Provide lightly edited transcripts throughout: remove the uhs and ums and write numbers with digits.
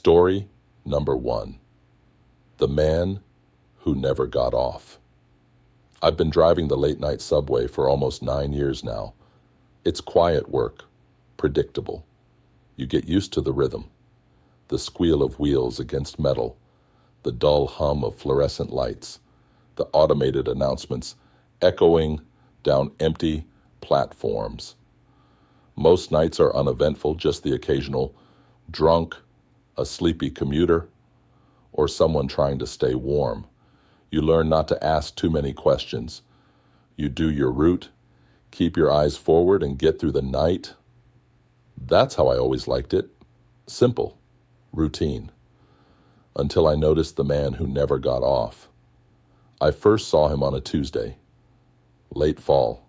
Story number 1. The Man Who Never Got Off. I've been driving the late-night subway for almost 9 years now. It's quiet work, predictable. You get used to the rhythm, the squeal of wheels against metal, the dull hum of fluorescent lights, the automated announcements echoing down empty platforms. Most nights are uneventful, just the occasional drunk, a sleepy commuter, or someone trying to stay warm. You learn not to ask too many questions. You do your route, keep your eyes forward, and get through the night. That's how I always liked it. Simple, routine. Until I noticed the man who never got off. I first saw him on a Tuesday, late fall.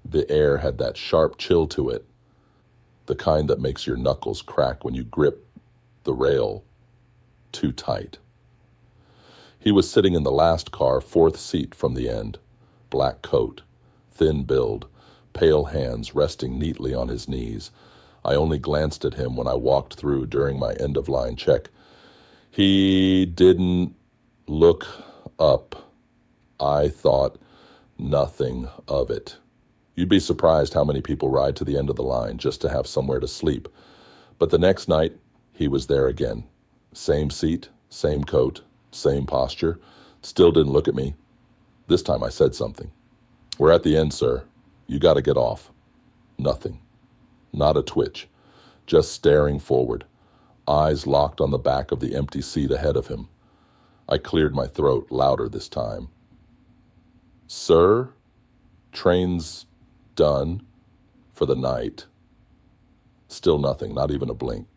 The air had that sharp chill to it, the kind that makes your knuckles crack when you grip the rail too tight. He was sitting in the last car, fourth seat from the end, black coat, thin build, pale hands resting neatly on his knees. I only glanced at him when I walked through during my end-of-line check. He didn't look up. I thought nothing of it. You'd be surprised how many people ride to the end of the line just to have somewhere to sleep. But the next night, he was there again. Same seat, same coat, same posture. Still didn't look at me. This time I said something. "We're at the end, sir. You got to get off." Nothing. Not a twitch. Just staring forward. Eyes locked on the back of the empty seat ahead of him. I cleared my throat louder this time. "Sir, train's done for the night." Still nothing, not even a blink.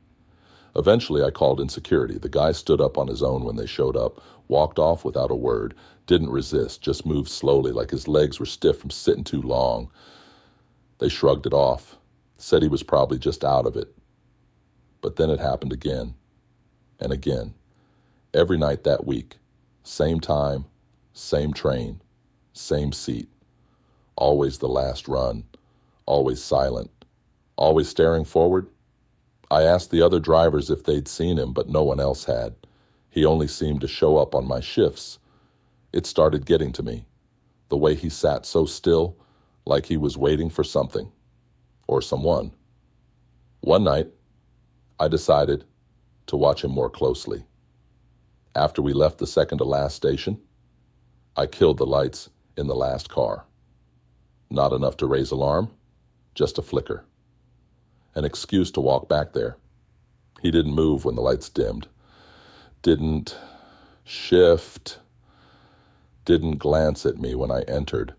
Eventually, I called in security. The guy stood up on his own when they showed up, walked off without a word, didn't resist, just moved slowly like his legs were stiff from sitting too long. They shrugged it off, said he was probably just out of it. But then it happened again and again. Every night that week, same time, same train, same seat. Always the last run, always silent, always staring forward. I asked the other drivers if they'd seen him, but no one else had. He only seemed to show up on my shifts. It started getting to me, the way he sat so still, like he was waiting for something, or someone. One night, I decided to watch him more closely. After we left the second-to-last station, I killed the lights in the last car. Not enough to raise alarm, just a flicker. An excuse to walk back there. He didn't move when the lights dimmed. Didn't shift. Didn't glance at me when I entered.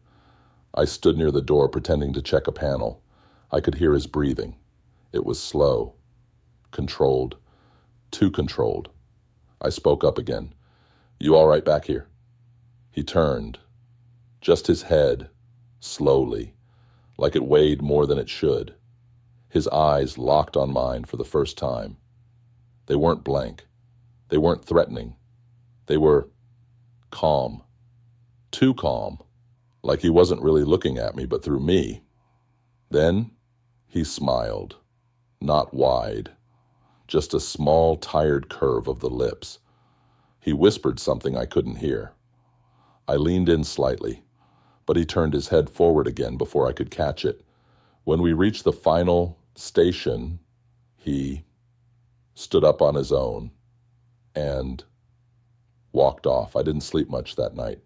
I stood near the door pretending to check a panel. I could hear his breathing. It was slow, controlled, too controlled. I spoke up again. "You all right back here?" He turned. Just his head, slowly, like it weighed more than it should. His eyes locked on mine for the first time. They weren't blank. They weren't threatening. They were calm. Too calm. Like he wasn't really looking at me, but through me. Then he smiled. Not wide. Just a small, tired curve of the lips. He whispered something I couldn't hear. I leaned in slightly, but he turned his head forward again before I could catch it. When we reached the final station, he stood up on his own and walked off. I didn't sleep much that night.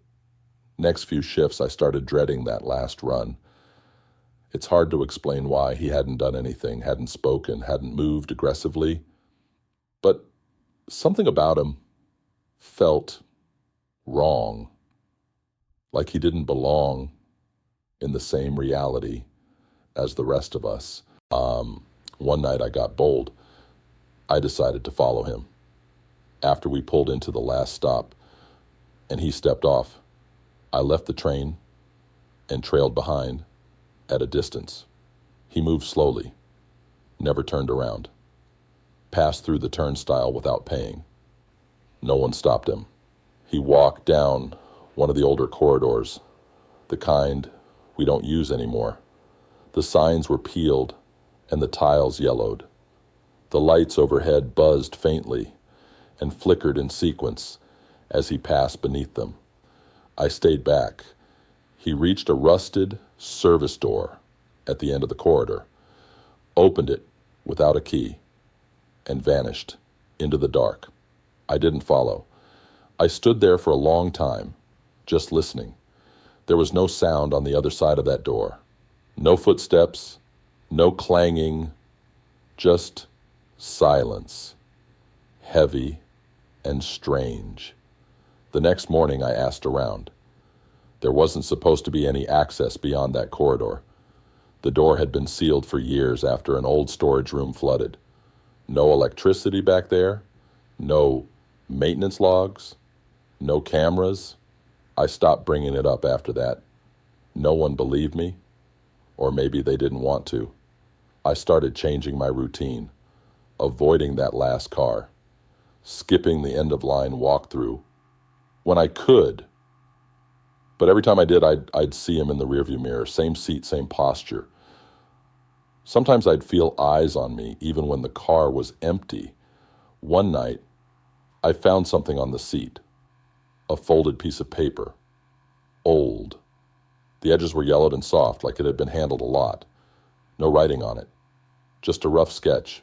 Next few shifts, I started dreading that last run. It's hard to explain why. He hadn't done anything, hadn't spoken, hadn't moved aggressively. But something about him felt wrong, like he didn't belong in the same reality as the rest of us. One night I got bold. I decided to follow him. After we pulled into the last stop and he stepped off, I left the train and trailed behind at a distance. He moved slowly, never turned around, passed through the turnstile without paying. No one stopped him. He walked down one of the older corridors, the kind we don't use anymore. The signs were peeled and the tiles yellowed. The lights overhead buzzed faintly and flickered in sequence as he passed beneath them. I stayed back. He reached a rusted service door at the end of the corridor, opened it without a key, and vanished into the dark. I didn't follow. I stood there for a long time, just listening. There was no sound on the other side of that door. No footsteps, no clanging, just silence, heavy and strange. The next morning I asked around. There wasn't supposed to be any access beyond that corridor. The door had been sealed for years after an old storage room flooded. No electricity back there, no maintenance logs, no cameras. I stopped bringing it up after that. No one believed me, or maybe they didn't want to. I started changing my routine, avoiding that last car, skipping the end-of-line walkthrough when I could. But every time I did, I'd see him in the rearview mirror, same seat, same posture. Sometimes I'd feel eyes on me, even when the car was empty. One night, I found something on the seat, a folded piece of paper, old. The edges were yellowed and soft, like it had been handled a lot. No writing on it, just a rough sketch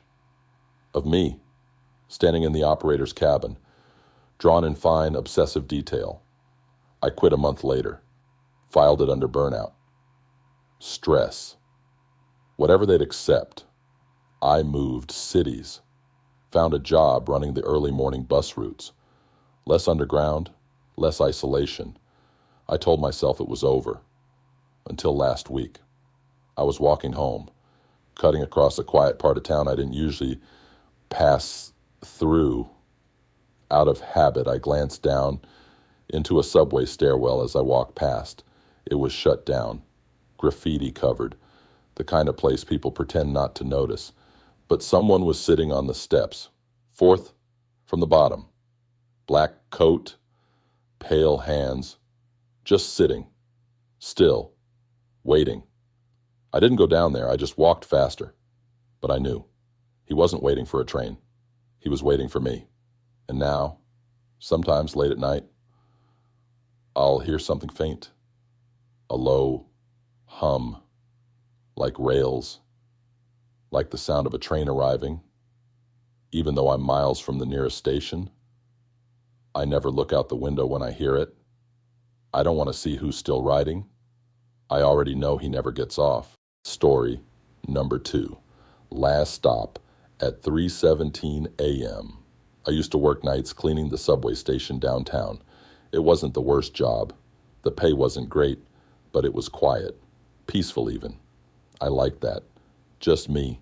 of me, standing in the operator's cabin, drawn in fine, obsessive detail. I quit a month later, filed it under burnout. Stress. Whatever they'd accept. I moved cities, found a job running the early morning bus routes. Less underground, less isolation. I told myself it was over. Until last week. I was walking home, cutting across a quiet part of town I didn't usually pass through. Out of habit, I glanced down into a subway stairwell as I walked past. It was shut down, graffiti covered, the kind of place people pretend not to notice. But someone was sitting on the steps, fourth from the bottom. Black coat, pale hands, just sitting, still, waiting. I didn't go down there, I just walked faster. But I knew. He wasn't waiting for a train. He was waiting for me. And now, sometimes late at night, I'll hear something faint, a low hum, like rails, like the sound of a train arriving. Even though I'm miles from the nearest station, I never look out the window when I hear it. I don't want to see who's still riding. I already know he never gets off. Story number 2. Last stop at 3:17 a.m. I used to work nights cleaning the subway station downtown. It wasn't the worst job. The pay wasn't great, but it was quiet, peaceful even. I liked that. Just me,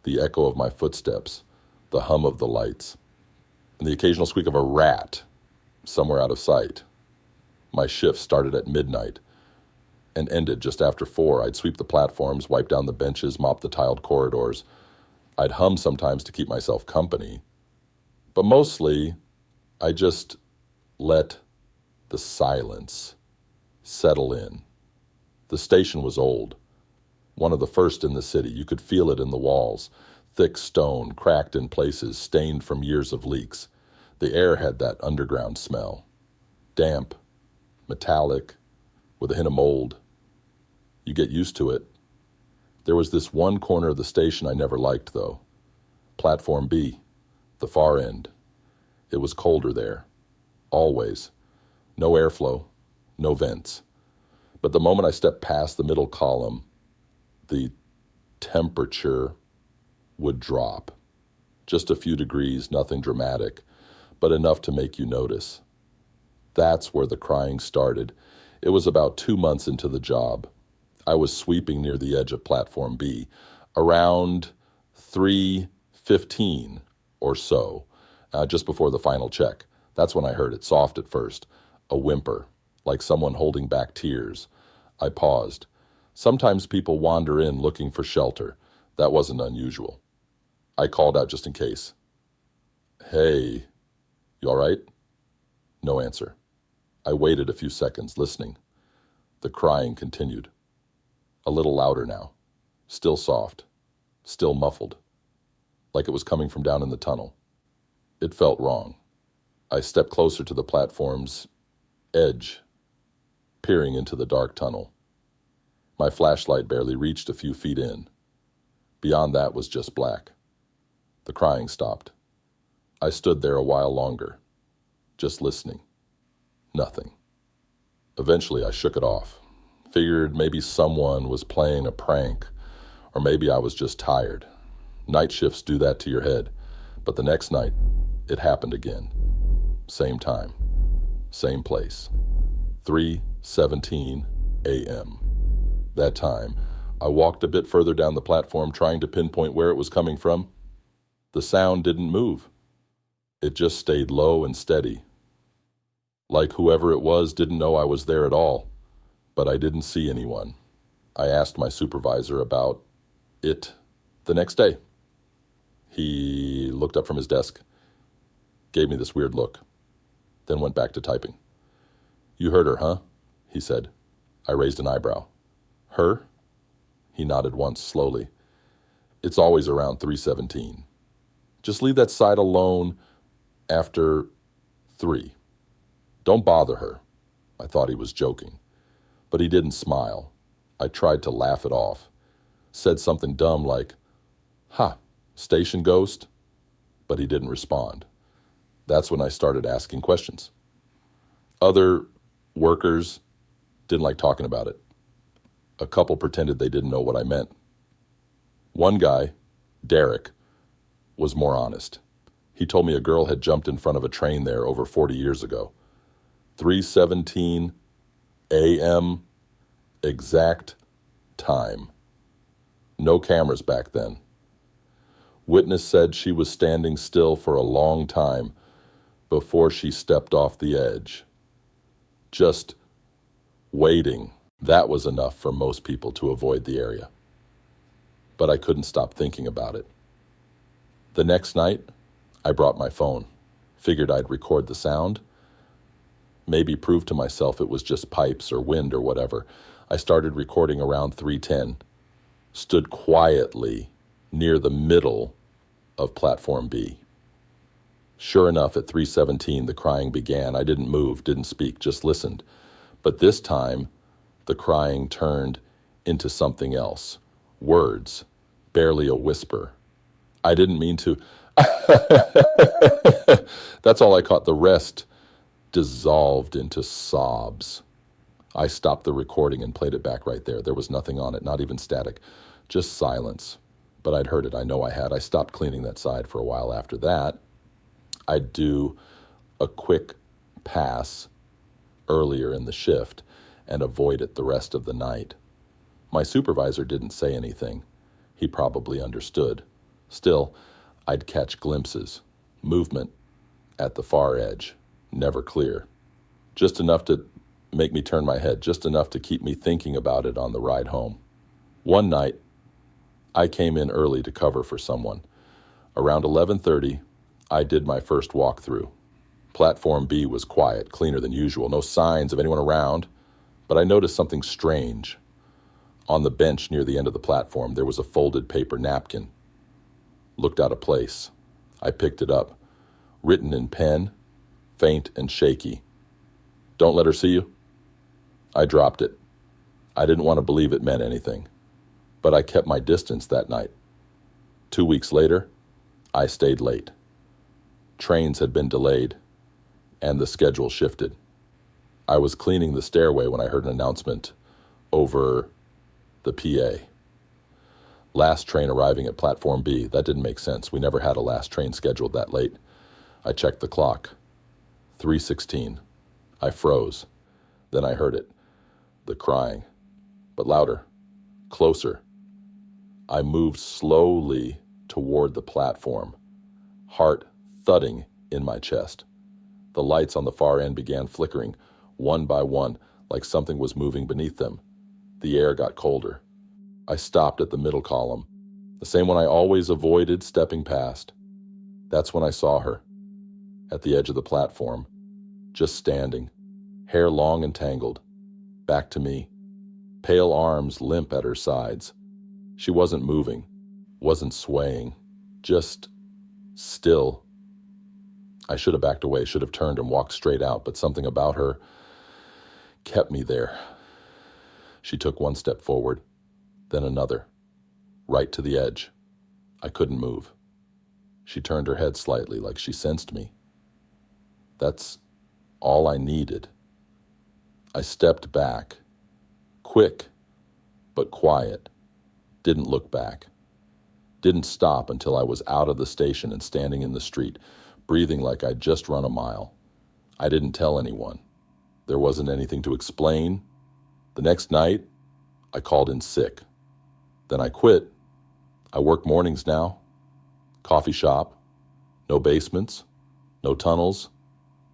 the echo of my footsteps, the hum of the lights, and the occasional squeak of a rat somewhere out of sight. My shift started at midnight and ended just after 4. I'd sweep the platforms, wipe down the benches, mop the tiled corridors. I'd hum sometimes to keep myself company. But mostly, I just let the silence settle in. The station was old, one of the first in the city. You could feel it in the walls, thick stone, cracked in places, stained from years of leaks. The air had that underground smell, damp, metallic, with a hint of mold. You get used to it. There was this one corner of the station I never liked, though. Platform B, the far end. It was colder there, always. No airflow, no vents. But the moment I stepped past the middle column, the temperature would drop. Just a few degrees, nothing dramatic, but enough to make you notice. That's where the crying started. It was about 2 months into the job. I was sweeping near the edge of Platform B, around 3:15 or so, just before the final check. That's when I heard it, soft at first, a whimper, like someone holding back tears. I paused. Sometimes people wander in looking for shelter. That wasn't unusual. I called out just in case. "Hey, you all right?" No answer. I waited a few seconds, listening. The crying continued. A little louder now. Still soft. Still muffled. like it was coming from down in the tunnel. It felt wrong. I stepped closer to the platform's edge, peering into the dark tunnel. My flashlight barely reached a few feet in. Beyond that was just black. The crying stopped. I stood there a while longer, just listening. Nothing. Eventually, I shook it off. Figured maybe someone was playing a prank, or maybe I was just tired. Night shifts do that to your head. But the next night, it happened again. Same time, same place. 3:17 a.m. That time, I walked a bit further down the platform trying to pinpoint where it was coming from. The sound didn't move. It just stayed low and steady. Like whoever it was didn't know I was there at all, but I didn't see anyone. I asked my supervisor about it the next day. He looked up from his desk, gave me this weird look, then went back to typing. "You heard her, huh?" he said. I raised an eyebrow. "Her?" He nodded once, slowly. "It's always around 3:17. Just leave that side alone after 3. Don't bother her." I thought he was joking, but he didn't smile. I tried to laugh it off. Said something dumb like, "Ha, station ghost?" But he didn't respond. That's when I started asking questions. Other workers didn't like talking about it. A couple pretended they didn't know what I meant. One guy, Derek, was more honest. He told me a girl had jumped in front of a train there over 40 years ago. 3:17 a.m. exact time. No cameras back then. Witness said she was standing still for a long time before she stepped off the edge. Just waiting. That was enough for most people to avoid the area. But I couldn't stop thinking about it. The next night, I brought my phone. Figured I'd record the sound. Maybe prove to myself it was just pipes or wind or whatever. I started recording around 3:10. Stood quietly near the middle of Platform B. Sure enough, at 3:17, the crying began. I didn't move, didn't speak, just listened. But this time, the crying turned into something else. Words, barely a whisper. I didn't mean to. That's all I caught. The rest dissolved into sobs. I stopped the recording and played it back right there. There was nothing on it, not even static, just silence. But I'd heard it. I know I had. I stopped cleaning that side for a while after that. I'd do a quick pass earlier in the shift and avoid it the rest of the night. My supervisor didn't say anything. He probably understood. Still, I'd catch glimpses, movement at the far edge, never clear. Just enough to make me turn my head, just enough to keep me thinking about it on the ride home. One night, I came in early to cover for someone. Around 11:30, I did my first walkthrough. Platform B was quiet, cleaner than usual, no signs of anyone around, but I noticed something strange. On the bench near the end of the platform, there was a folded paper napkin. Looked out of place. I picked it up. Written in pen, faint and shaky. "Don't let her see you." I dropped it. I didn't want to believe it meant anything, but I kept my distance that night. 2 weeks later, I stayed late. Trains had been delayed, and the schedule shifted. I was cleaning the stairway when I heard an announcement over the PA. Last train arriving at Platform B. That didn't make sense. We never had a last train scheduled that late. I checked the clock. 3:16. I froze. Then I heard it. The crying. But louder. Closer. I moved slowly toward the platform. Heart thudding in my chest. The lights on the far end began flickering, one by one, like something was moving beneath them. The air got colder. I stopped at the middle column, the same one I always avoided stepping past. That's when I saw her, at the edge of the platform, just standing, hair long and tangled, back to me, pale arms limp at her sides. She wasn't moving, wasn't swaying, just still. I should have backed away, should have turned and walked straight out, but something about her kept me there. She took one step forward, then another, right to the edge. I couldn't move. She turned her head slightly, like she sensed me. That's all I needed. I stepped back, quick, but quiet. Didn't look back. Didn't stop until I was out of the station and standing in the street, breathing like I'd just run a mile. I didn't tell anyone. There wasn't anything to explain. The next night, I called in sick. Then I quit. I work mornings now. Coffee shop. No basements. No tunnels.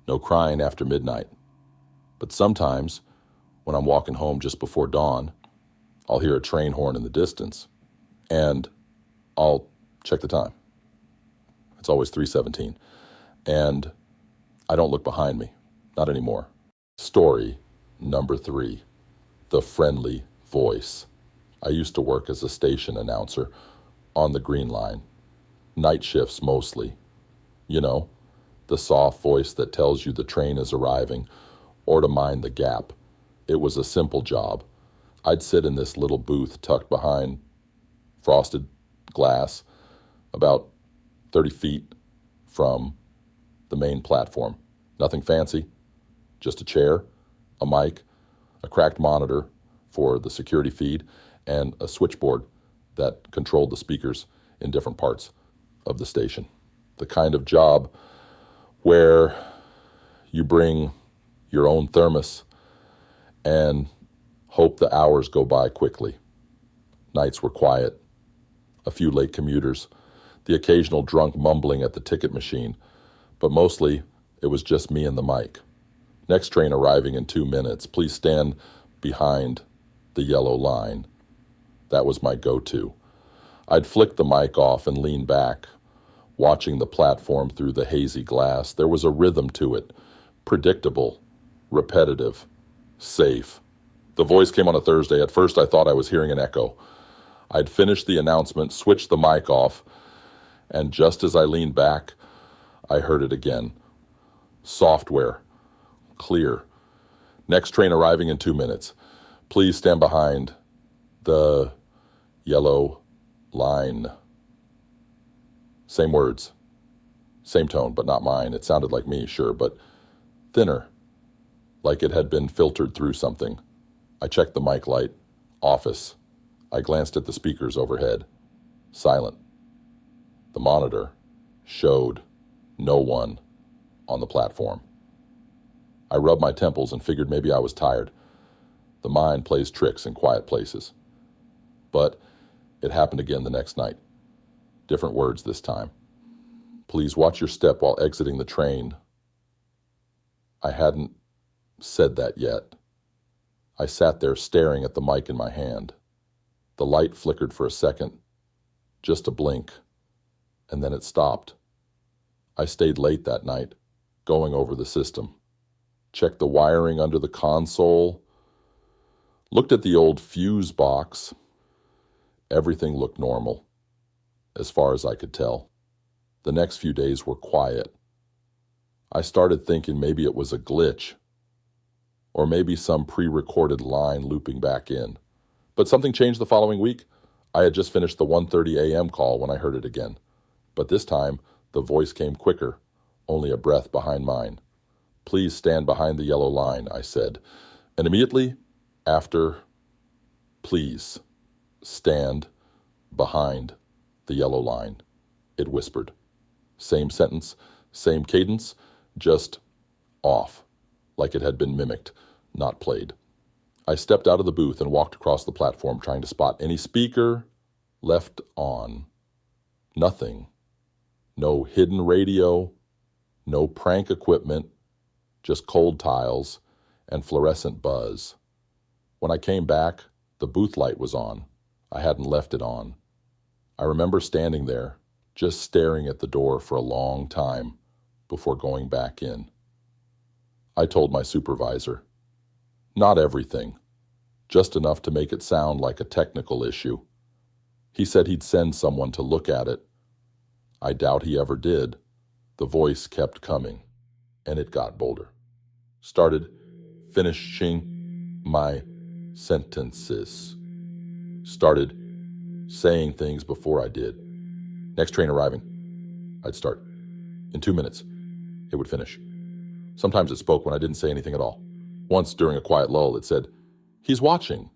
No crying after midnight. But sometimes, when I'm walking home just before dawn, I'll hear a train horn in the distance, and I'll check the time. It's always 3:17, and I don't look behind me, not anymore. Story number 3, the friendly voice. I used to work as a station announcer on the Green Line, night shifts mostly. You know, the soft voice that tells you the train is arriving or to mind the gap. It was a simple job. I'd sit in this little booth tucked behind frosted glass about 30 feet from the main platform. Nothing fancy, just a chair, a mic, a cracked monitor for the security feed, and a switchboard that controlled the speakers in different parts of the station. The kind of job where you bring your own thermos and hope the hours go by quickly. Nights were quiet, a few late commuters, the occasional drunk mumbling at the ticket machine, but mostly it was just me and the mic. Next train arriving in 2 minutes. Please stand behind the yellow line. That was my go-to. I'd flick the mic off and lean back, watching the platform through the hazy glass. There was a rhythm to it, predictable, repetitive, safe. The voice came on a Thursday. At first I thought I was hearing an echo. I'd finished the announcement, switched the mic off, and just as I leaned back, I heard it again. Software. Clear. Next train arriving in 2 minutes. Please stand behind the yellow line. Same words. Same tone, but not mine. It sounded like me, sure, but thinner. Like it had been filtered through something. I checked the mic light. Office. I glanced at the speakers overhead. Silent. The monitor showed no one on the platform. I rubbed my temples and figured maybe I was tired. The mind plays tricks in quiet places. But it happened again the next night. Different words this time. Please watch your step while exiting the train. I hadn't said that yet. I sat there staring at the mic in my hand. The light flickered for a second, just a blink, and then it stopped. I stayed late that night, going over the system. Checked the wiring under the console, looked at the old fuse box. Everything looked normal, as far as I could tell. The next few days were quiet. I started thinking maybe it was a glitch, or maybe some pre-recorded line looping back in. But something changed the following week. I had just finished the 1:30 a.m. call when I heard it again. But this time, the voice came quicker, only a breath behind mine. Please stand behind the yellow line, I said. And immediately after, please stand behind the yellow line, it whispered. Same sentence, same cadence, just off, like it had been mimicked, not played. I stepped out of the booth and walked across the platform, trying to spot any speaker left on. Nothing. No hidden radio, no prank equipment, just cold tiles and fluorescent buzz. When I came back, the booth light was on. I hadn't left it on. I remember standing there, just staring at the door for a long time before going back in. I told my supervisor, not everything, just enough to make it sound like a technical issue. He said he'd send someone to look at it, I doubt he ever did. The voice kept coming, and it got bolder. Started finishing my sentences. Started saying things before I did. Next train arriving. I'd start. In 2 minutes, it would finish. Sometimes it spoke when I didn't say anything at all. Once, during a quiet lull, it said, "He's watching."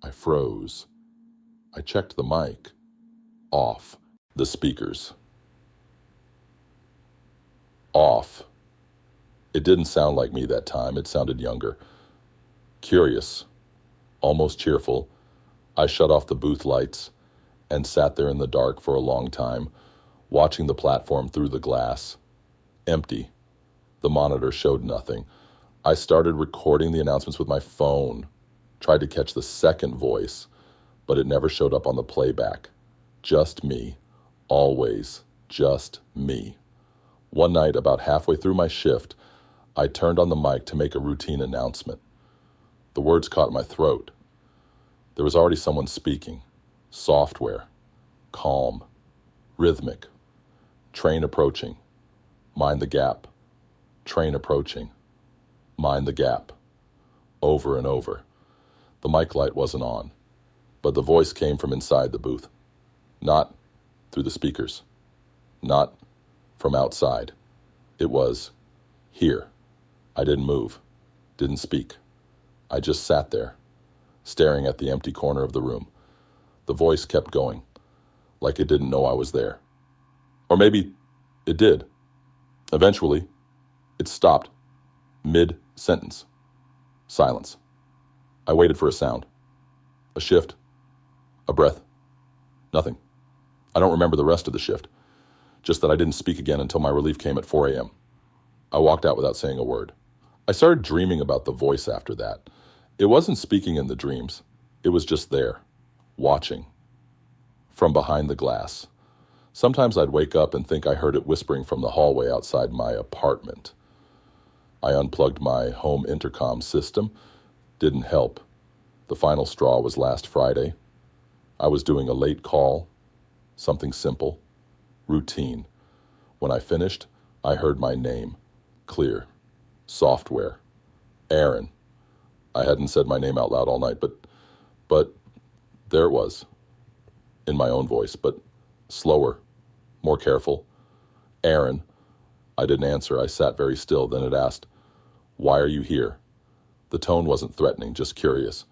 I froze. I checked the mic. Off. The speakers. Off. It didn't sound like me that time. It sounded younger. Curious. Almost cheerful. I shut off the booth lights and sat there in the dark for a long time, watching the platform through the glass. Empty. The monitor showed nothing. I started recording the announcements with my phone, tried to catch the second voice, but it never showed up on the playback. Just me. Always just me. One night, about halfway through my shift, I turned on the mic to make a routine announcement. The words caught my throat. There was already someone speaking. Software. Calm. Rhythmic. Train approaching. Mind the gap. Train approaching. Mind the gap. Over and over. The mic light wasn't on, but the voice came from inside the booth. Not through the speakers. Not from outside. It was here. I didn't move. Didn't speak. I just sat there, staring at the empty corner of the room. The voice kept going, like it didn't know I was there. Or maybe it did. Eventually, it stopped, mid-sentence. Silence. I waited for a sound. A shift. A breath. Nothing. I don't remember the rest of the shift. Just that I didn't speak again until my relief came at 4 a.m. I walked out without saying a word. I started dreaming about the voice after that. It wasn't speaking in the dreams. It was just there, watching, from behind the glass. Sometimes I'd wake up and think I heard it whispering from the hallway outside my apartment. I unplugged my home intercom system. Didn't help. The final straw was last Friday. I was doing a late call, something simple, routine. When I finished, I heard my name, clear, software, Aaron. I hadn't said my name out loud all night, but there it was, in my own voice, but slower, more careful. Aaron. I didn't answer. I sat very still. Then it asked, "Why are you here?" The tone wasn't threatening, just curious,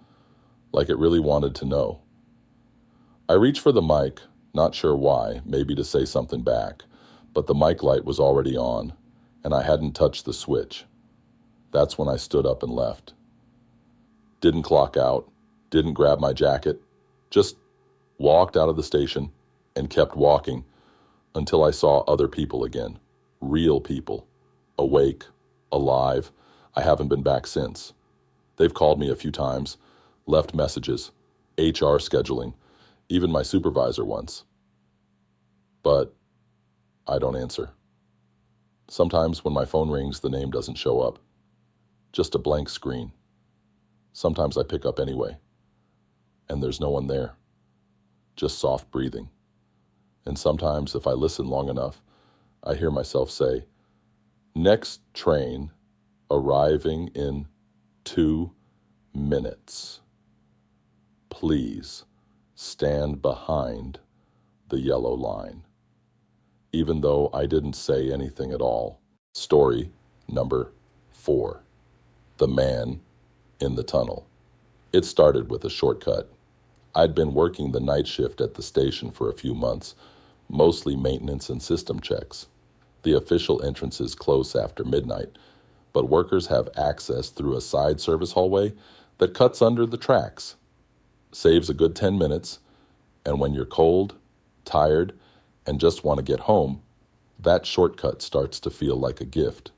like it really wanted to know. I reached for the mic, not sure why, maybe to say something back, but the mic light was already on, and I hadn't touched the switch. That's when I stood up and left. Didn't clock out, didn't grab my jacket, just walked out of the station and kept walking until I saw other people again, real people, awake, alive. I haven't been back since. They've called me a few times, left messages, HR scheduling, even my supervisor once. But I don't answer. Sometimes when my phone rings, the name doesn't show up. Just a blank screen. Sometimes I pick up anyway, and there's no one there. Just soft breathing. And sometimes, if I listen long enough, I hear myself say, "Next train arriving in 2 minutes. Please stand behind the yellow line." Even though I didn't say anything at all. Story number 4. The Man in the Tunnel. It started with a shortcut. I'd been working the night shift at the station for a few months, mostly maintenance and system checks. The official entrances close after midnight, but workers have access through a side service hallway that cuts under the tracks. Saves a good 10 minutes, and when you're cold, tired, and just want to get home, that shortcut starts to feel like a gift.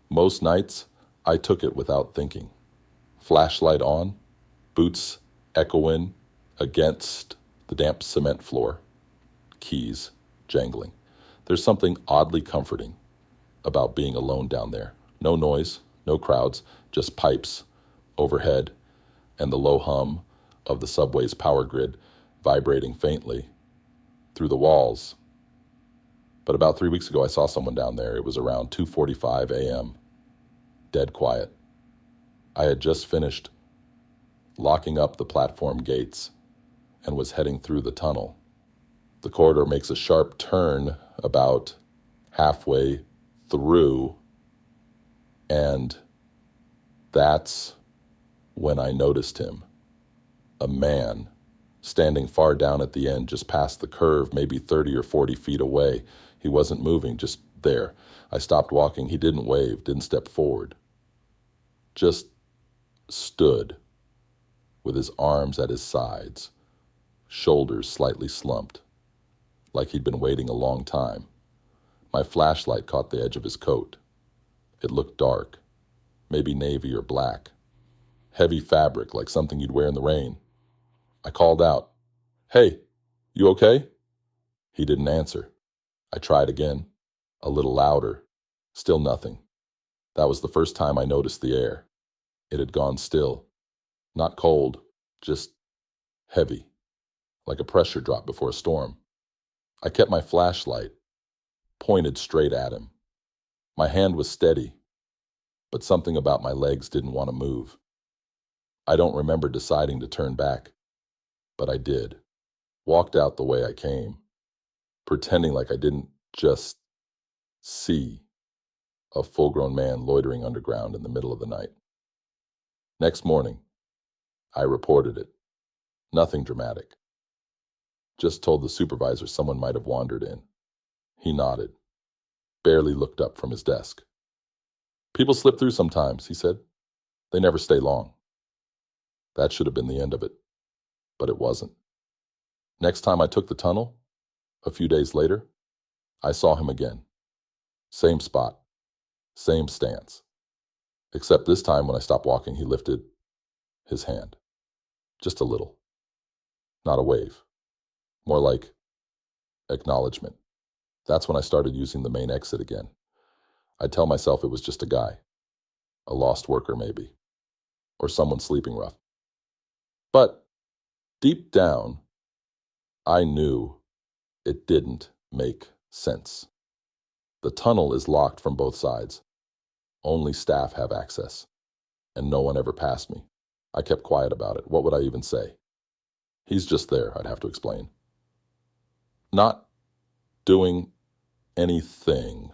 Most nights, I took it without thinking. Flashlight on, boots echoing against the damp cement floor, keys jangling. There's something oddly comforting about being alone down there. No noise, no crowds, just pipes overhead and the low hum of the subway's power grid vibrating faintly through the walls. But about 3 weeks ago, I saw someone down there. It was around 2:45 a.m., dead quiet. I had just finished locking up the platform gates and was heading through the tunnel. The corridor makes a sharp turn about halfway through, and that's when I noticed him. A man standing far down at the end, just past the curve, maybe 30 or 40 feet away. He wasn't moving, just there. I stopped walking. He didn't wave, didn't step forward. Just stood with his arms at his sides, shoulders slightly slumped, like he'd been waiting a long time. My flashlight caught the edge of his coat. It looked dark, maybe navy or black. Heavy fabric, like something you'd wear in the rain. I called out, "Hey, you okay?" He didn't answer. I tried again, a little louder. Still nothing. That was the first time I noticed the air. It had gone still. Not cold, just heavy, like a pressure drop before a storm. I kept my flashlight pointed straight at him. My hand was steady, but something about my legs didn't want to move. I don't remember deciding to turn back, but I did. Walked out the way I came, pretending like I didn't just see a full-grown man loitering underground in the middle of the night. Next morning, I reported it. Nothing dramatic. Just told the supervisor someone might have wandered in. He nodded, barely looked up from his desk. "People slip through sometimes," he said. "They never stay long." That should have been the end of it, but it wasn't. Next time I took the tunnel, a few days later, I saw him again. Same spot, same stance. Except this time when I stopped walking, he lifted his hand. Just a little. Not a wave. More like acknowledgement. That's when I started using the main exit again. I'd tell myself it was just a guy. A lost worker, maybe. Or someone sleeping rough. But deep down, I knew it didn't make sense. The tunnel is locked from both sides. Only staff have access. And no one ever passed me. I kept quiet about it. What would I even say? "He's just there," I'd have to explain. Not doing anything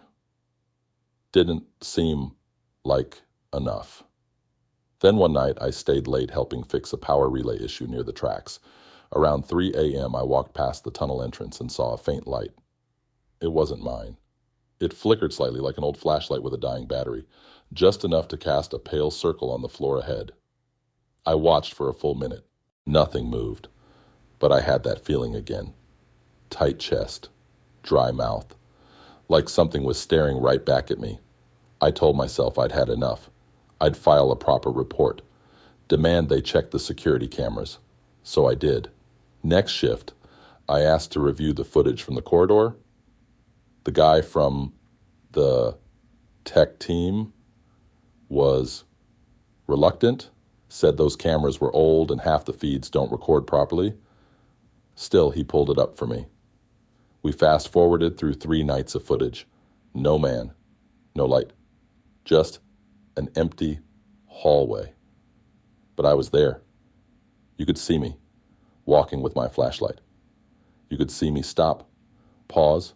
didn't seem like enough. Then one night I stayed late helping fix a power relay issue near the tracks. Around 3 a.m. I walked past the tunnel entrance and saw a faint light. It wasn't mine. It flickered slightly like an old flashlight with a dying battery, just enough to cast a pale circle on the floor ahead. I watched for a full minute. Nothing moved, but I had that feeling again. Tight chest, dry mouth, like something was staring right back at me. I told myself I'd had enough. I'd file a proper report, demand they check the security cameras. So I did. Next shift, I asked to review the footage from the corridor. The guy from the tech team was reluctant, said those cameras were old and half the feeds don't record properly. Still, he pulled it up for me. We fast-forwarded through 3 nights of footage. No man, no light, just an empty hallway. But I was there. You could see me, walking with my flashlight. You could see me stop, pause,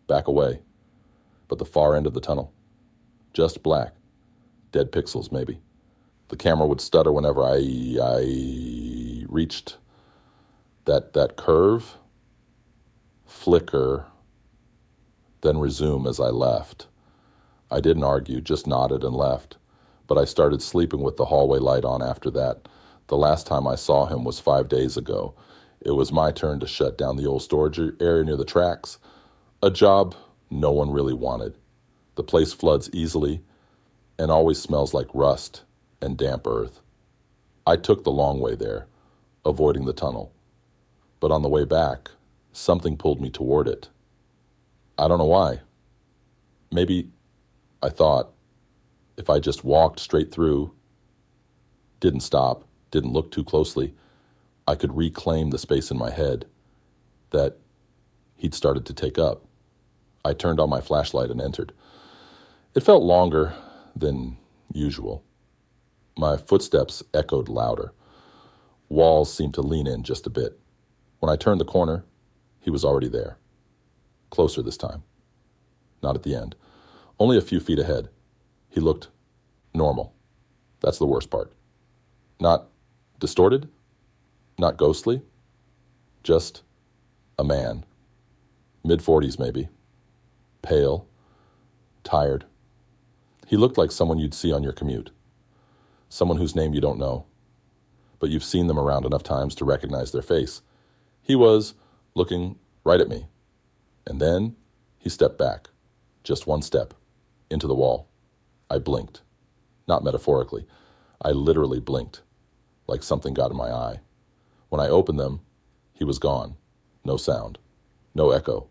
back away. But the far end of the tunnel, just black, dead pixels maybe. The camera would stutter whenever I reached that curve, flicker, then resume as I left. I didn't argue, just nodded and left. But I started sleeping with the hallway light on after that. The last time I saw him was 5 days ago. It was my turn to shut down the old storage area near the tracks. A job no one really wanted. The place floods easily and always smells like rust and damp earth. I took the long way there, avoiding the tunnel. But on the way back, something pulled me toward it. I don't know why. Maybe I thought if I just walked straight through, didn't stop, didn't look too closely, I could reclaim the space in my head that he'd started to take up. I turned on my flashlight and entered. It felt longer than usual. My footsteps echoed louder. Walls seemed to lean in just a bit. When I turned the corner, he was already there. Closer this time. Not at the end. Only a few feet ahead. He looked normal. That's the worst part. Not distorted, not ghostly, just a man. Mid-40s maybe. Pale, tired. He looked like someone you'd see on your commute. Someone whose name you don't know, but you've seen them around enough times to recognize their face. He was looking right at me. And then he stepped back, just one step, into the wall. I blinked. Not metaphorically. I literally blinked, like something got in my eye. When I opened them, he was gone. No sound. No echo.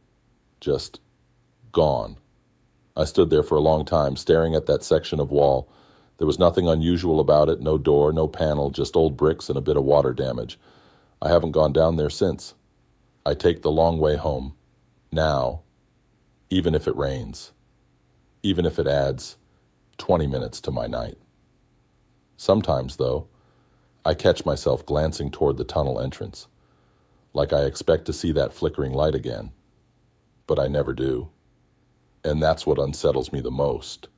Just gone. I stood there for a long time, staring at that section of wall. There was nothing unusual about it, no door, no panel, just old bricks and a bit of water damage. I haven't gone down there since. I take the long way home. Now, even if it rains. Even if it adds 20 minutes to my night. Sometimes, though, I catch myself glancing toward the tunnel entrance, like I expect to see that flickering light again. But I never do. And that's what unsettles me the most.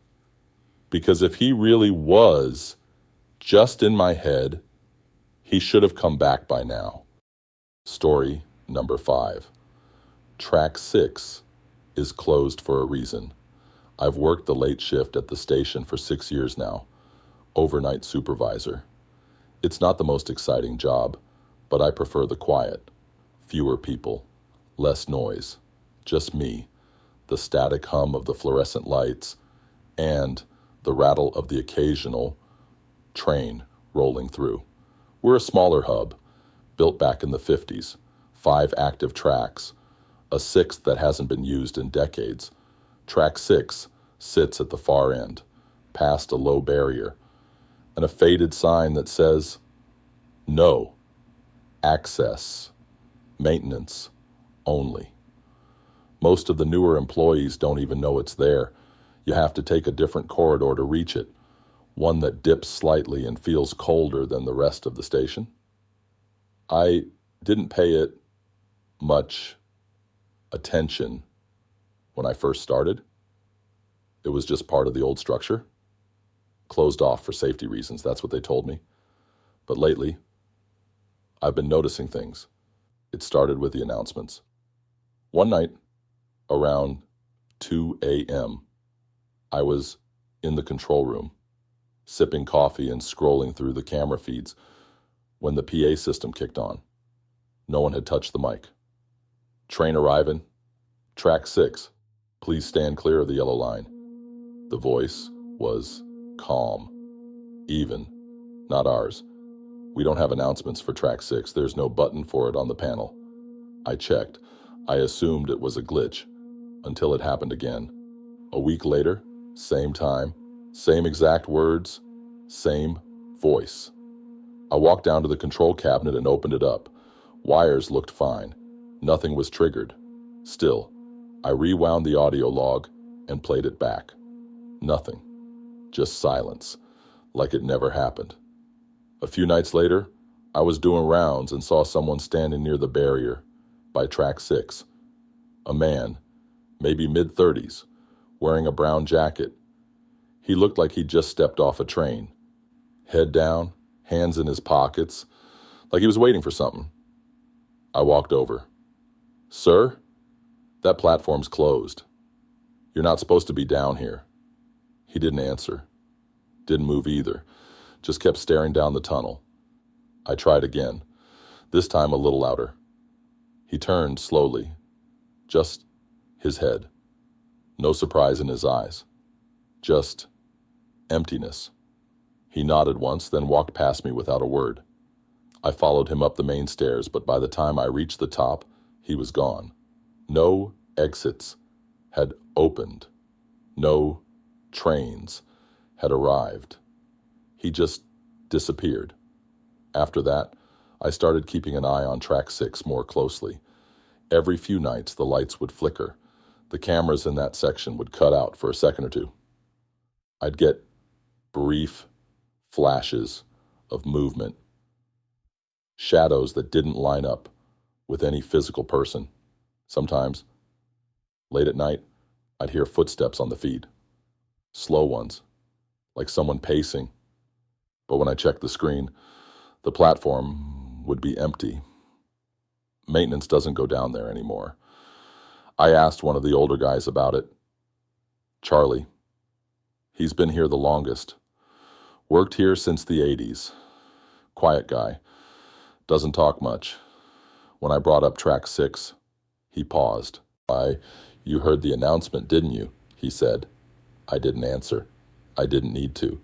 Because if he really was just in my head, he should have come back by now. Story number 5. Track 6 is closed for a reason. I've worked the late shift at the station for 6 years now. Overnight supervisor. It's not the most exciting job, but I prefer the quiet. Fewer people, less noise, just me, the static hum of the fluorescent lights, and the rattle of the occasional train rolling through. We're a smaller hub, built back in the 50s, 5 active tracks, a 6th that hasn't been used in decades. Track 6 sits at the far end, past a low barrier, and a faded sign that says, "No, access, maintenance only." Most of the newer employees don't even know it's there. You have to take a different corridor to reach it, one that dips slightly and feels colder than the rest of the station. I didn't pay it much attention when I first started. It was just part of the old structure. Closed off for safety reasons, that's what they told me. But lately, I've been noticing things. It started with the announcements. One night, around 2 a.m., I was in the control room, sipping coffee and scrolling through the camera feeds when the PA system kicked on. No one had touched the mic. "Train arriving. Track 6. Please stand clear of the yellow line." The voice was calm. Even. Not ours. "We don't have announcements for Track 6. There's no button for it on the panel." I checked. I assumed it was a glitch, until it happened again. A week later, same time, same exact words, same voice. I walked down to the control cabinet and opened it up. Wires looked fine. Nothing was triggered. Still, I rewound the audio log and played it back. Nothing. Just silence, like it never happened. A few nights later, I was doing rounds and saw someone standing near the barrier by Track 6. A man, maybe mid-30s, wearing a brown jacket. He looked like he'd just stepped off a train. Head down, hands in his pockets, like he was waiting for something. I walked over. "Sir, that platform's closed. You're not supposed to be down here." He didn't answer. Didn't move either. Just kept staring down the tunnel. I tried again, this time a little louder. He turned slowly. Just his head. No surprise in his eyes. Just emptiness. He nodded once, then walked past me without a word. I followed him up the main stairs, but by the time I reached the top, he was gone. No exits had opened. No trains had arrived. He just disappeared. After that, I started keeping an eye on Track 6 more closely. Every few nights, the lights would flicker. The cameras in that section would cut out for a second or two. I'd get brief flashes of movement, shadows that didn't line up with any physical person. Sometimes, late at night, I'd hear footsteps on the feed, slow ones, like someone pacing. But when I checked the screen, the platform would be empty. Maintenance doesn't go down there anymore. I asked one of the older guys about it. Charlie. He's been here the longest. Worked here since the 80s. Quiet guy. Doesn't talk much. When I brought up track 6, he paused. You heard the announcement, didn't you? He said. I didn't answer. I didn't need to.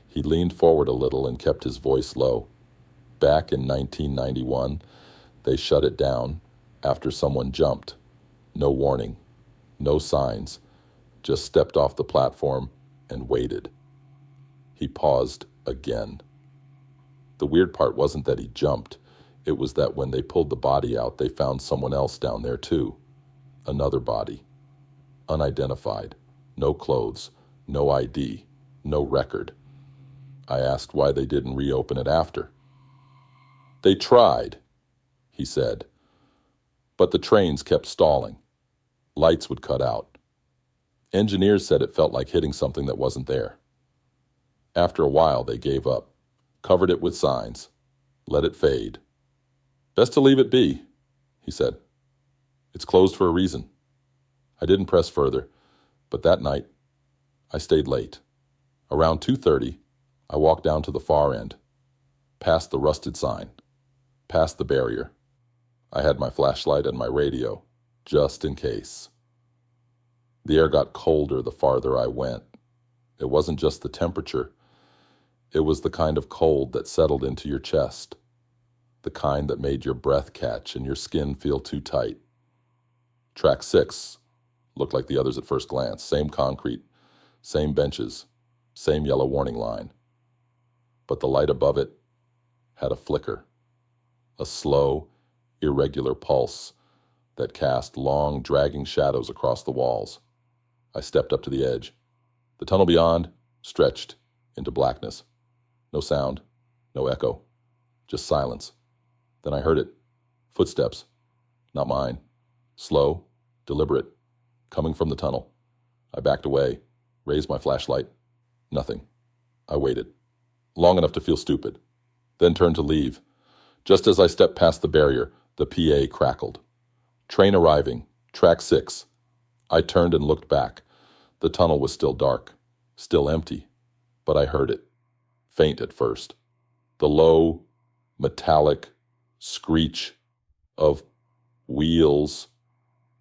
He leaned forward a little and kept his voice low. Back in 1991, they shut it down after someone jumped. No warning, no signs, just stepped off the platform and waited. He paused again. The weird part wasn't that he jumped. It was that when they pulled the body out, they found someone else down there too. Another body. Unidentified. No clothes. No ID. No record. I asked why they didn't reopen it after. They tried, he said. But the trains kept stalling. Lights would cut out. Engineers said it felt like hitting something that wasn't there. After a while, they gave up, covered it with signs, let it fade. Best to leave it be, he said. It's closed for a reason. I didn't press further, but that night, I stayed late. Around 2:30, I walked down to the far end, past the rusted sign, past the barrier. I had my flashlight and my radio, just in case. The air got colder the farther I went. It wasn't just the temperature. It was the kind of cold that settled into your chest, the kind that made your breath catch and your skin feel too tight. Track 6 looked like the others at first glance. Same concrete, same benches, same yellow warning line. But the light above it had a flicker, a slow, irregular pulse that cast long, dragging shadows across the walls. I stepped up to the edge. The tunnel beyond stretched into blackness. No sound, no echo, just silence. Then I heard it. Footsteps. Not mine. Slow, deliberate, coming from the tunnel. I backed away, raised my flashlight. Nothing. I waited. Long enough to feel stupid. Then turned to leave. Just as I stepped past the barrier, the PA crackled. Train arriving. Track 6. I turned and looked back. The tunnel was still dark, still empty, but I heard it. Faint at first. The low, metallic screech of wheels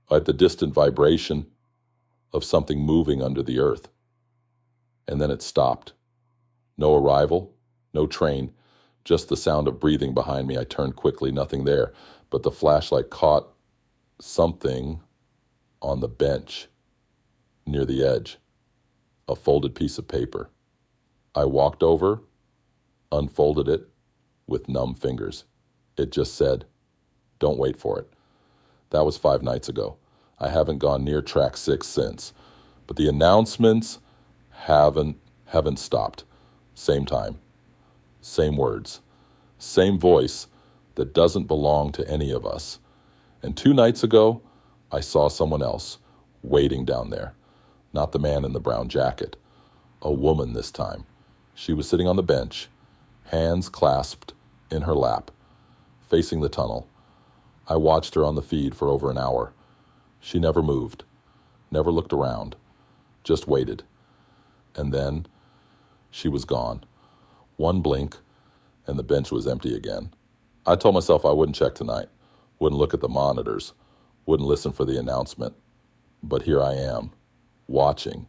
at the distant vibration of something moving under the earth. And then it stopped. No arrival, no train, just the sound of breathing behind me. I turned quickly, nothing there, but the flashlight caught something on the bench near the edge, a folded piece of paper. I walked over, unfolded it with numb fingers. It just said, "Don't wait for it." That was 5 nights ago. I haven't gone near track 6 since, but the announcements haven't stopped. Same time, same words, same voice that doesn't belong to any of us. And 2 nights ago, I saw someone else waiting down there. Not the man in the brown jacket. A woman this time. She was sitting on the bench, hands clasped in her lap, facing the tunnel. I watched her on the feed for over an hour. She never moved, never looked around, just waited. And then she was gone. One blink, and the bench was empty again. I told myself I wouldn't check tonight, wouldn't look at the monitors, wouldn't listen for the announcement. But here I am, watching,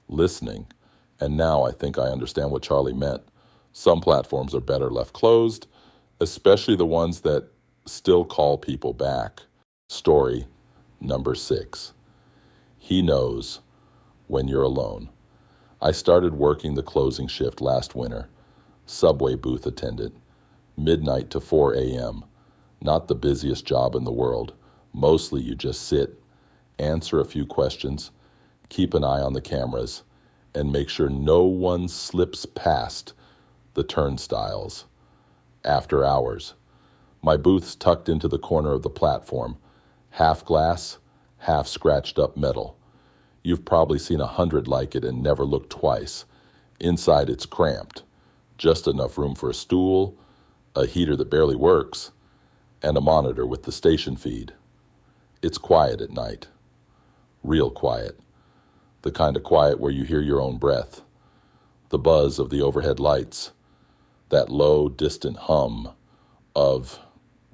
listening, and now I think I understand what Charlie meant. Some platforms are better left closed, especially the ones that still call people back. Story number 6. He knows when you're alone. I started working the closing shift last winter. Subway booth attendant. Midnight to 4 a.m. Not the busiest job in the world. Mostly you just sit answer a few questions, keep an eye on the cameras, and make sure no one slips past the turnstiles. After hours, my booth's tucked into the corner of the platform, half glass, half scratched up metal. You've probably seen 100 like it and never looked twice. Inside it's cramped, just enough room for a stool, a heater that barely works, and a monitor with the station feed. It's quiet at night. Real quiet. The kind of quiet where you hear your own breath, the buzz of the overhead lights, that low, distant hum of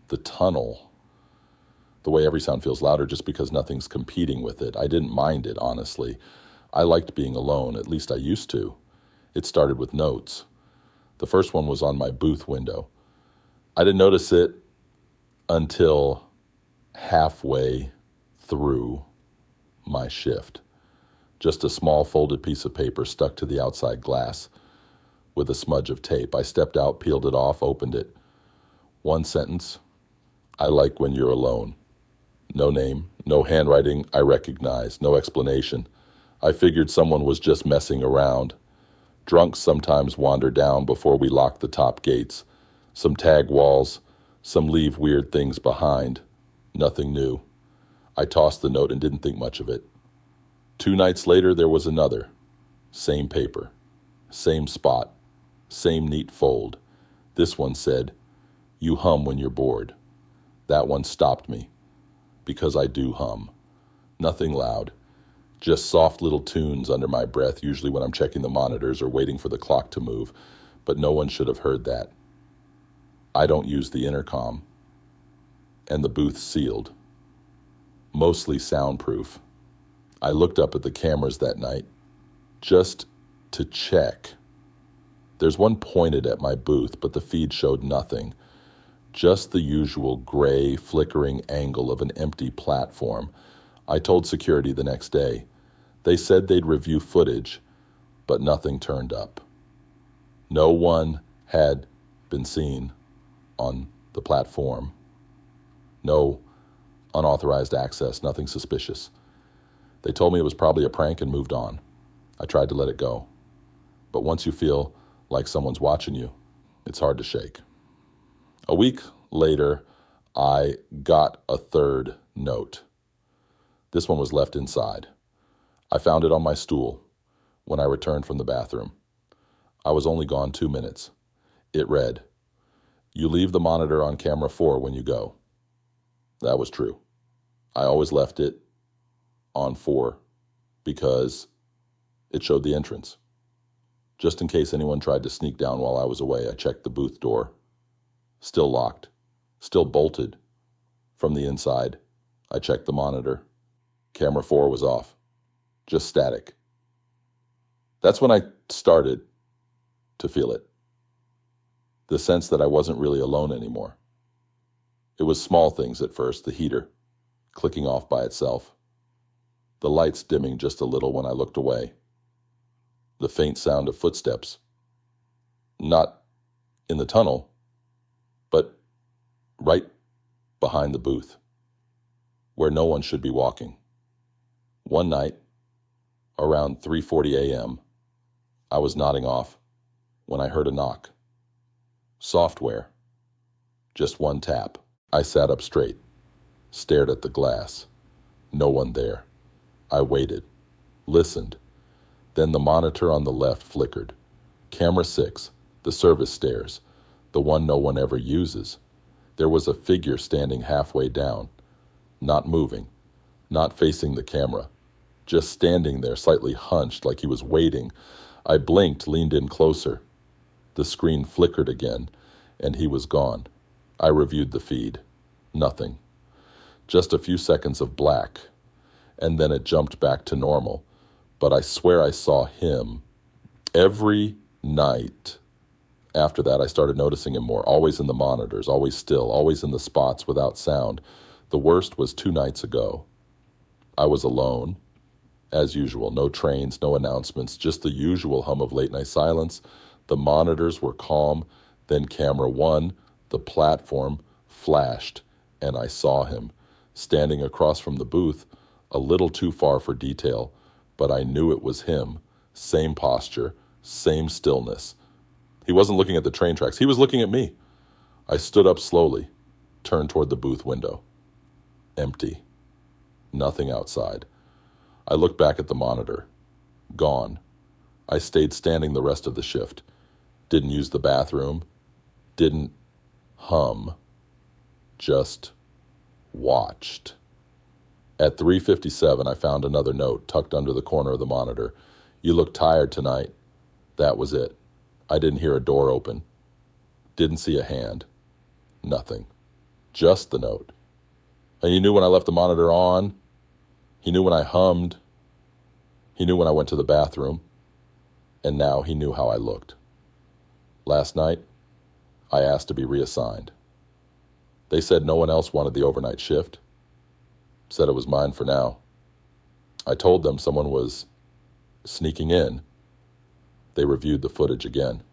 the tunnel. The way every sound feels louder just because nothing's competing with it. I didn't mind it, honestly. I liked being alone, at least I used to. It started with notes. The first one was on my booth window. I didn't notice it until halfway through my shift. Just a small folded piece of paper stuck to the outside glass with a smudge of tape. I stepped out, peeled it off, opened it. One sentence: I like when you're alone. No name, no handwriting I recognize, no explanation. I figured someone was just messing around. Drunks sometimes wander down before we lock the top gates. Some tag walls, some leave weird things behind. Nothing new. I tossed the note and didn't think much of it. 2 nights later, there was another. Same paper, same spot, same neat fold. This one said, you hum when you're bored. That one stopped me, because I do hum. Nothing loud, just soft little tunes under my breath, usually when I'm checking the monitors or waiting for the clock to move, but no one should have heard that. I don't use the intercom, and the booth's sealed. Mostly soundproof. I looked up at the cameras that night, just to check. There's one pointed at my booth, but the feed showed nothing. Just the usual gray, flickering angle of an empty platform. I told security the next day. They said they'd review footage, but nothing turned up. No one had been seen on the platform. No unauthorized access, nothing suspicious. They told me it was probably a prank and moved on. I tried to let it go. But once you feel like someone's watching you, it's hard to shake. A week later, I got a third note. This one was left inside. I found it on my stool when I returned from the bathroom. I was only gone 2 minutes. It read, you leave the monitor on camera 4 when you go. That was true. I always left it on 4 because it showed the entrance. Just in case anyone tried to sneak down while I was away, I checked the booth door. Still locked, still bolted from the inside. I checked the monitor. Camera 4 was off, just static. That's when I started to feel it. The sense that I wasn't really alone anymore. It was small things at first, the heater clicking off by itself, the lights dimming just a little when I looked away, the faint sound of footsteps, not in the tunnel, but right behind the booth, where no one should be walking. One night, around 3:40 a.m., I was nodding off when I heard a knock. Software. Just one tap. I sat up straight, stared at the glass. No one there. I waited, listened. Then the monitor on the left flickered. Camera 6, the service stairs, the one no one ever uses. There was a figure standing halfway down, not moving, not facing the camera, just standing there slightly hunched like he was waiting. I blinked, leaned in closer. The screen flickered again, and he was gone. I reviewed the feed. Nothing. Just a few seconds of black, and then it jumped back to normal. But I swear I saw him. Every night after that, I started noticing him more, always in the monitors, always still, always in the spots without sound. The worst was 2 nights ago. I was alone, as usual. No trains, no announcements, just the usual hum of late-night silence. The monitors were calm. Then camera 1, the platform, flashed, and I saw him, standing across from the booth, a little too far for detail, but I knew it was him. Same posture, same stillness. He wasn't looking at the train tracks. He was looking at me. I stood up slowly, turned toward the booth window. Empty. Nothing outside. I looked back at the monitor. Gone. I stayed standing the rest of the shift. Didn't use the bathroom. Didn't hum. Just watched. At 3:57, I found another note tucked under the corner of the monitor. You look tired tonight. That was it. I didn't hear a door open. Didn't see a hand. Nothing. Just the note. And he knew when I left the monitor on. He knew when I hummed. He knew when I went to the bathroom. And now he knew how I looked. Last night, I asked to be reassigned. They said no one else wanted the overnight shift. Said it was mine for now. I told them someone was sneaking in. They reviewed the footage again.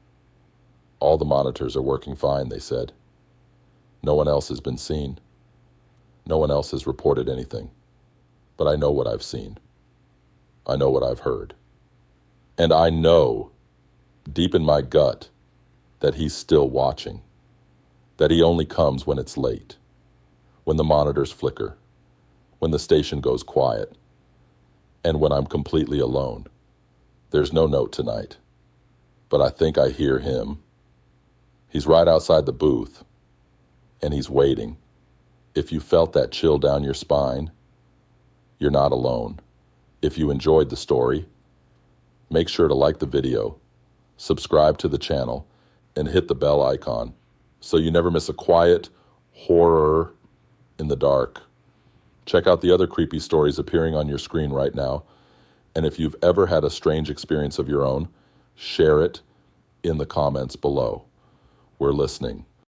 All the monitors are working fine, they said. No one else has been seen. No one else has reported anything. But I know what I've seen. I know what I've heard. And I know, deep in my gut, that he's still watching. That he only comes when it's late, when the monitors flicker, when the station goes quiet, and when I'm completely alone. There's no note tonight, but I think I hear him. He's right outside the booth, and he's waiting. If you felt that chill down your spine, you're not alone. If you enjoyed the story, make sure to like the video, subscribe to the channel, and hit the bell icon so you never miss a quiet horror in the dark. Check out the other creepy stories appearing on your screen right now. And if you've ever had a strange experience of your own, share it in the comments below. We're listening.